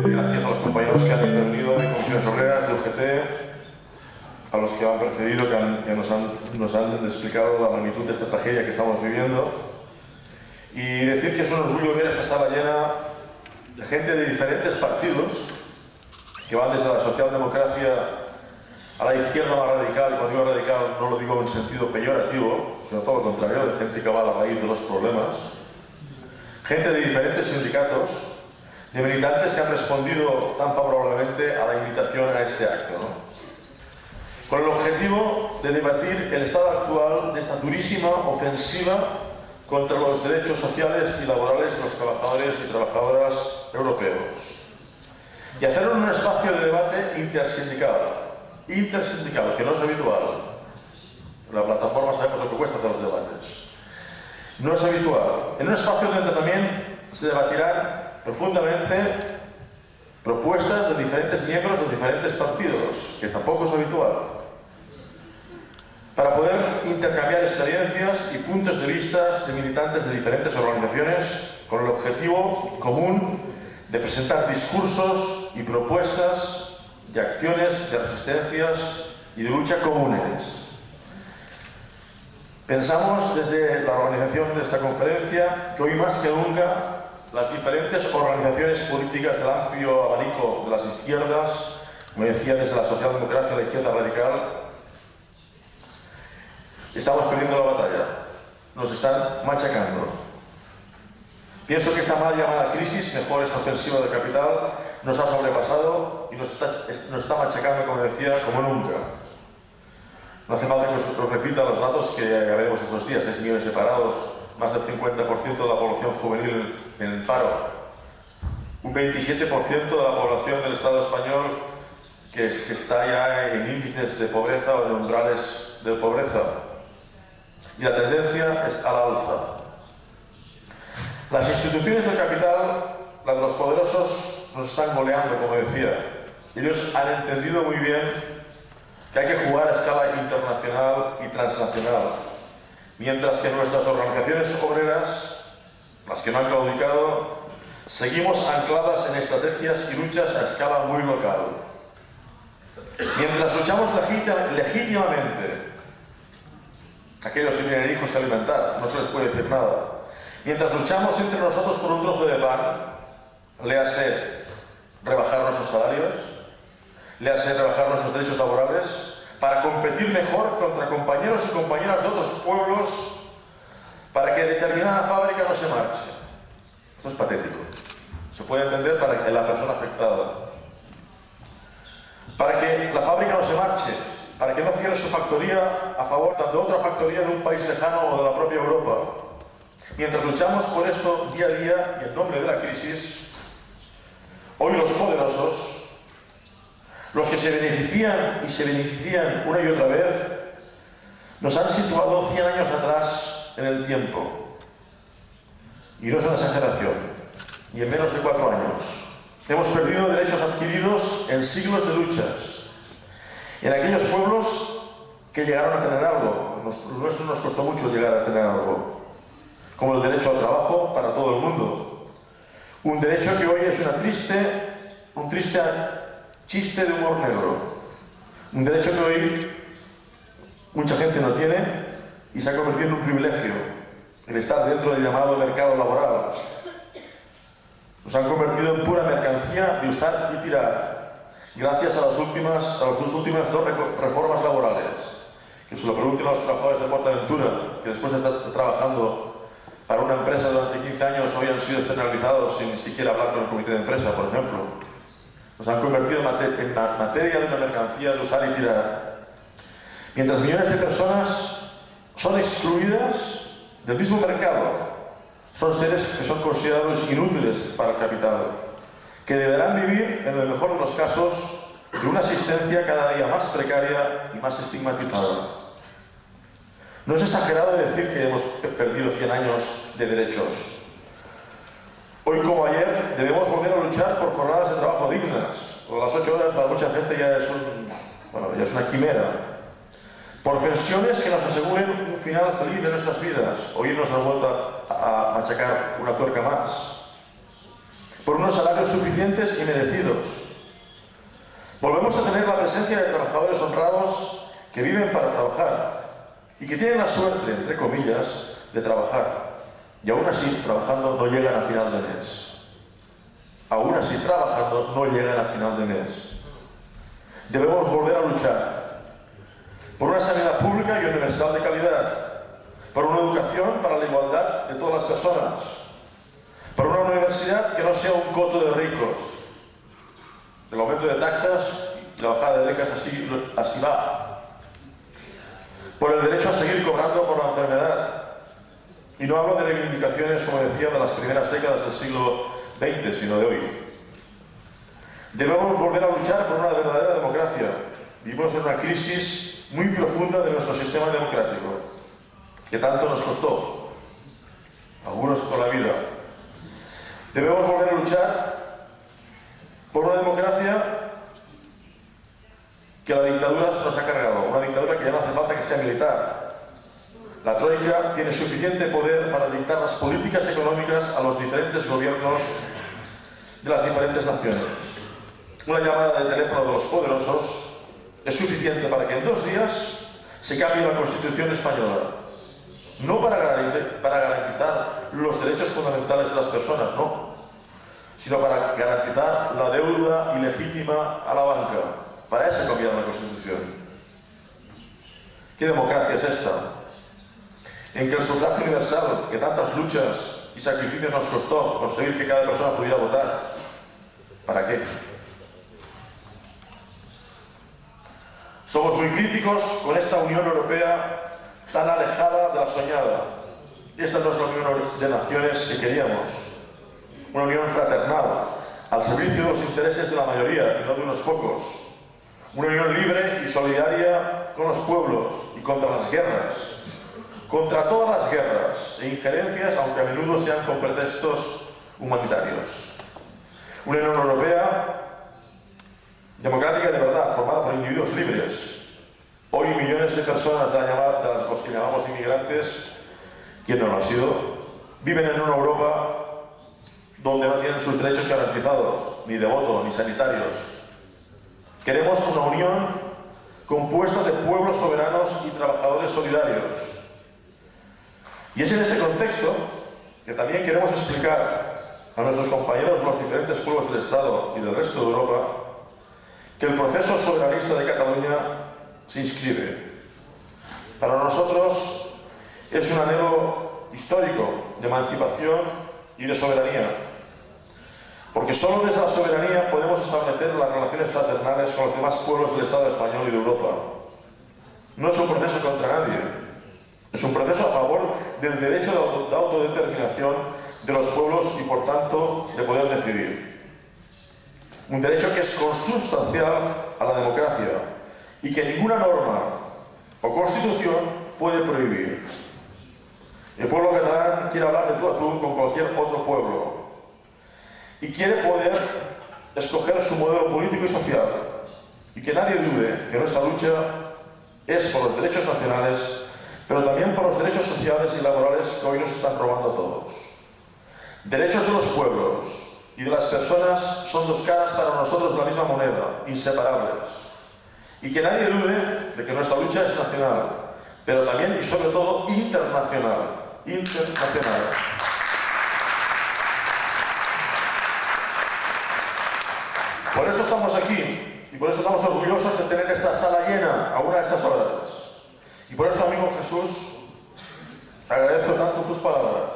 Gracias a los compañeros que han intervenido de Comisiones Obreras, de UGT, a los que han precedido, que nos han explicado la magnitud de esta tragedia que estamos viviendo. Y decir que es un orgullo ver esta sala llena de gente de diferentes partidos, que van desde la socialdemocracia a la izquierda más radical. Y cuando digo radical no lo digo en sentido peyorativo, sino todo lo contrario, de gente que va a la raíz de los problemas. Gente de diferentes sindicatos, de militantes que han respondido tan favorablemente a la invitación a este acto, ¿no? Con el objetivo de debatir el estado actual de esta durísima ofensiva contra los derechos sociales y laborales de los trabajadores y trabajadoras europeos. Y hacerlo en un espacio de debate intersindical, que no es habitual. En la plataforma sabemos lo que cuesta hacer los debates. No es habitual. En un espacio donde también se debatirán profundamente propuestas de diferentes miembros de diferentes partidos, que tampoco es habitual, para poder intercambiar experiencias y puntos de vista de militantes de diferentes organizaciones con el objetivo común de presentar discursos y propuestas de acciones, de resistencias y de lucha comunes. Pensamos desde la organización de esta conferencia que hoy más que nunca las diferentes organizaciones políticas del amplio abanico de las izquierdas, como decía, desde la socialdemocracia a la izquierda radical, estamos perdiendo la batalla, nos están machacando. Pienso que esta mal llamada crisis, mejor esta ofensiva del capital, nos ha sobrepasado y nos está machacando, como decía, como nunca. No hace falta que os repita los datos que ya veremos estos días: 6 millones de parados, más del 50% de la población juvenil en el paro, un 27% de la población del Estado español que está ya en índices de pobreza o en umbrales de pobreza. Y la tendencia es al alza. Las instituciones del capital, la de los poderosos, nos están goleando, como decía. Ellos han entendido muy bien que hay que jugar a escala internacional y transnacional, mientras que nuestras organizaciones obreras, las que no han claudicado, seguimos ancladas en estrategias y luchas a escala muy local. Mientras luchamos legítimamente, aquellos que tienen hijos que alimentar, no se les puede decir nada. Mientras luchamos entre nosotros por un trozo de pan, léase rebajar nuestros salarios, léase rebajar nuestros derechos laborales, para competir mejor contra compañeros y compañeras de otros pueblos, para que determinada fábrica no se marche. Esto es patético. Se puede entender para la persona afectada. Para que la fábrica no se marche, para que no cierre su factoría a favor de otra factoría de un país lejano o de la propia Europa. Mientras luchamos por esto día a día y en nombre de la crisis, hoy los poderosos, los que se benefician y se benefician una y otra vez, nos han situado 100 años atrás en el tiempo. Y no es una exageración, ni en menos de 4 años. Hemos perdido derechos adquiridos en siglos de luchas. En aquellos pueblos que llegaron a tener algo, nuestro nos costó mucho llegar a tener algo, como el derecho al trabajo para todo el mundo. Un derecho que hoy es un triste chiste de humor negro. Un derecho que hoy mucha gente no tiene y se ha convertido en un privilegio, el estar dentro del llamado mercado laboral. Nos han convertido en pura mercancía de usar y tirar, gracias a las dos últimas reformas laborales. Que se lo pregunten a los trabajadores de PortAventura, que después de estar trabajando para una empresa durante 15 años hoy han sido externalizados sin ni siquiera hablar con el comité de empresa, por ejemplo. Nos han convertido en materia de una mercancía de usar y tirar. Mientras millones de personas son excluidas del mismo mercado, Son seres que son considerados inútiles para el capital, que deberán vivir, en el mejor de los casos, de una asistencia cada día más precaria y más estigmatizada. No es exagerado decir que hemos perdido 100 años de derechos. Hoy como ayer debemos volver a luchar por jornadas de trabajo dignas. O las 8 horas para mucha gente ya es una quimera. Por pensiones que nos aseguren un final feliz de nuestras vidas. Hoy nos han vuelto a machacar una tuerca más. Por unos salarios suficientes y merecidos. Volvemos a tener la presencia de trabajadores honrados que viven para trabajar y que tienen la suerte, entre comillas, de trabajar. Y aún así, trabajando, no llegan a final de mes. Aún así, trabajando, no llegan a final de mes. Debemos volver a luchar por una sanidad pública y universal de calidad, por una educación para la igualdad de todas las personas, por una universidad que no sea un coto de ricos. El aumento de taxas y la bajada de becas así va. Por el derecho a seguir cobrando por la enfermedad. Y no hablo de reivindicaciones, como decía, de las primeras décadas del siglo XX, sino de hoy. Debemos volver a luchar por una verdadera democracia. Vivimos en una crisis muy profunda de nuestro sistema democrático, que tanto nos costó, algunos con la vida. Debemos volver a luchar por una democracia que la dictadura se nos ha cargado, una dictadura que ya no hace falta que sea militar. La Troika tiene suficiente poder para dictar las políticas económicas a los diferentes gobiernos de las diferentes naciones. Una llamada de teléfono de los poderosos es suficiente para que en 2 días se cambie la Constitución española. No para garantizar los derechos fundamentales de las personas, no, sino para garantizar la deuda ilegítima a la banca. Para eso cambiar la Constitución. ¿Qué democracia es esta? En que el sufragio universal, que tantas luchas y sacrificios nos costó conseguir que cada persona pudiera votar, ¿para qué? Somos muy críticos con esta Unión Europea tan alejada de la soñada. Esta no es la Unión de Naciones que queríamos. Una unión fraternal, al servicio de los intereses de la mayoría y no de unos pocos. Una unión libre y solidaria con los pueblos y contra las guerras. Contra todas las guerras e injerencias, aunque a menudo sean con pretextos humanitarios. Una Unión Europea democrática de verdad, formada por individuos libres. Hoy millones de personas de los que llamamos inmigrantes, quien no lo ha sido, viven en una Europa donde no tienen sus derechos garantizados, ni de voto, ni sanitarios. Queremos una unión compuesta de pueblos soberanos y trabajadores solidarios. Y es en este contexto que también queremos explicar a nuestros compañeros de los diferentes pueblos del Estado y del resto de Europa que el proceso soberanista de Cataluña se inscribe. Para nosotros es un anhelo histórico de emancipación y de soberanía, porque solo desde la soberanía podemos establecer las relaciones fraternales con los demás pueblos del Estado español y de Europa. No es un proceso contra nadie, es un proceso a favor del derecho de autodeterminación de los pueblos y, por tanto, de poder decidir. Un derecho que es consustancial a la democracia y que ninguna norma o constitución puede prohibir. El pueblo catalán quiere hablar de tú a tú con cualquier otro pueblo y quiere poder escoger su modelo político y social, y que nadie dude que nuestra lucha es por los derechos nacionales, pero también por los derechos sociales y laborales que hoy nos están robando a todos. Derechos de los pueblos y de las personas son dos caras para nosotros de la misma moneda, inseparables. Y que nadie dude de que nuestra lucha es nacional, pero también y sobre todo internacional. Internacional. Por eso estamos aquí y por eso estamos orgullosos de tener esta sala llena a una de estas horas. Y por esto, amigo Jesús, te agradezco tanto tus palabras.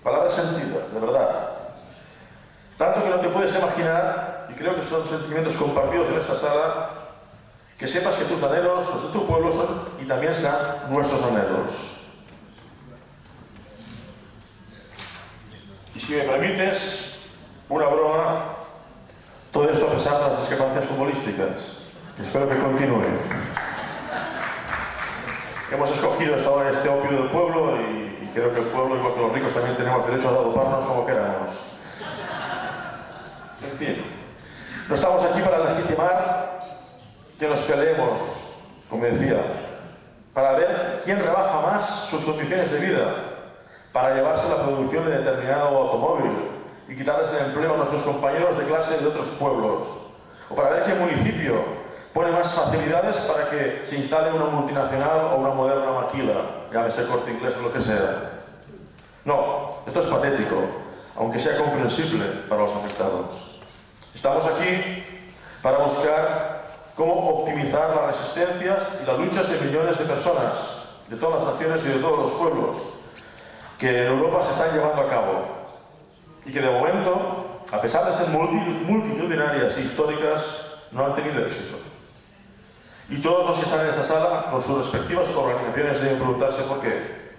Palabras sentidas, de verdad. Tanto que no te puedes imaginar, y creo que son sentimientos compartidos en esta sala, que sepas que tus anhelos, los de tu pueblo, son y también serán nuestros anhelos. Y si me permites, una broma, todo esto a pesar de las discrepancias futbolísticas, que espero que continúen. Hemos escogido este opio del pueblo y creo que el pueblo, igual que los ricos, también tenemos derecho a agruparnos como queramos. En fin, no estamos aquí para legitimar que nos peleemos, como decía, para ver quién rebaja más sus condiciones de vida, para llevarse la producción de determinado automóvil y quitarles el empleo a nuestros compañeros de clase de otros pueblos, o para ver qué municipio pone más facilidades para que se instale una multinacional o una moderna maquila, llámese Corte Inglés o lo que sea. No, esto es patético, aunque sea comprensible para los afectados. Estamos aquí para buscar cómo optimizar las resistencias y las luchas de millones de personas, de todas las naciones y de todos los pueblos, que en Europa se están llevando a cabo y que de momento, a pesar de ser multitudinarias e históricas, no han tenido éxito. Y todos los que están en esta sala, con sus respectivas organizaciones, deben preguntarse por qué.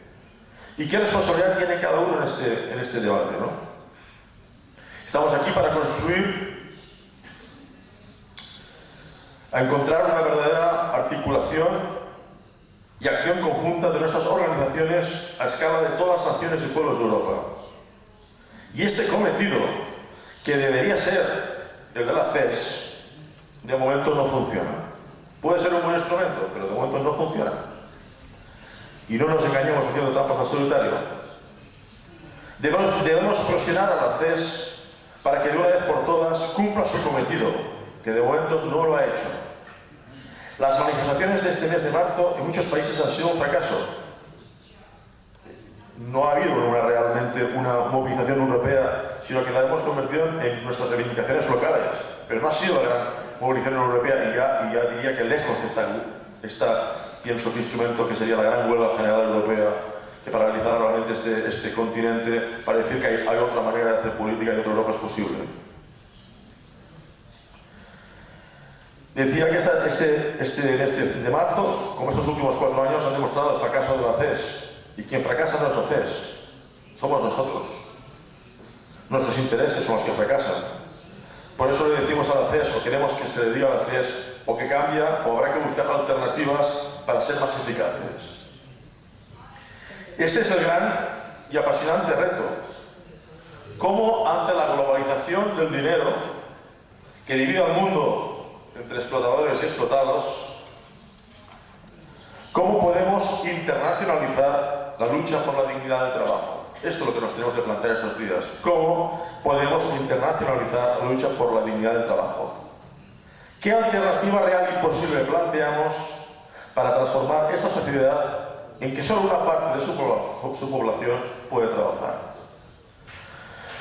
¿Y qué responsabilidad tiene cada uno en este debate, ¿no? Estamos aquí para construir, a encontrar una verdadera articulación y acción conjunta de nuestras organizaciones a escala de todas las naciones y pueblos de Europa. Y este cometido, que debería ser el de la CES, de momento no funciona. Puede ser un buen instrumento, pero de momento no funciona. Y no nos engañemos haciendo trampas al solitario. Debemos presionar a la CES para que de una vez por todas cumpla su cometido, que de momento no lo ha hecho. Las manifestaciones de este mes de marzo en muchos países han sido un fracaso. No ha habido realmente una movilización europea, sino que la hemos convertido en nuestras reivindicaciones locales. Pero no ha sido la gran movilización europea y ya diría que lejos de pienso que instrumento que sería la gran huelga general europea que paralizara realmente este continente para decir que hay otra manera de hacer política y otra Europa es posible. Decía que este mes de marzo, como estos últimos 4 años, han demostrado el fracaso de la CES. Y quien fracasa no es la CES, somos nosotros. Nuestros intereses son los que fracasan. Por eso le decimos a la CES, o queremos que se le diga a la CES, o que cambia, o habrá que buscar alternativas para ser más eficaces. Este es el gran y apasionante reto. ¿Cómo ante la globalización del dinero, que divide al mundo entre explotadores y explotados, cómo podemos internacionalizar la lucha por la dignidad del trabajo? Esto es lo que nos tenemos que plantear estos días. ¿Cómo podemos internacionalizar la lucha por la dignidad del trabajo? ¿Qué alternativa real y posible planteamos para transformar esta sociedad en que solo una parte de su población puede trabajar?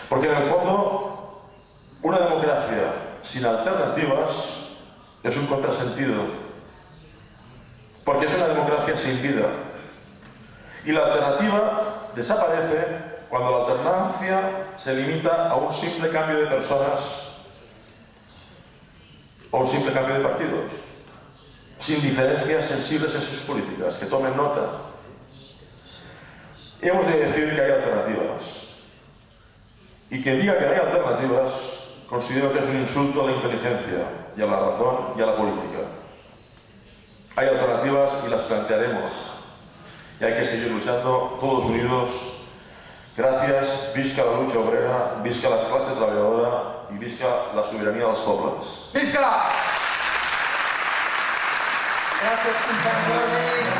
Porque en el fondo, una democracia sin alternativas es un contrasentido. Porque es una democracia sin vida. Y la alternativa desaparece cuando la alternancia se limita a un simple cambio de personas o un simple cambio de partidos, sin diferencias sensibles en sus políticas, que tomen nota. Hemos de decir que hay alternativas. Y quien diga que no hay alternativas, considero que es un insulto a la inteligencia, y a la razón, y a la política. Hay alternativas y las plantearemos. Y hay que seguir luchando todos unidos. Gracias, visca la lucha obrera, visca la clase trabajadora y visca la soberanía de los pueblos. Visca! Gràcies, companys.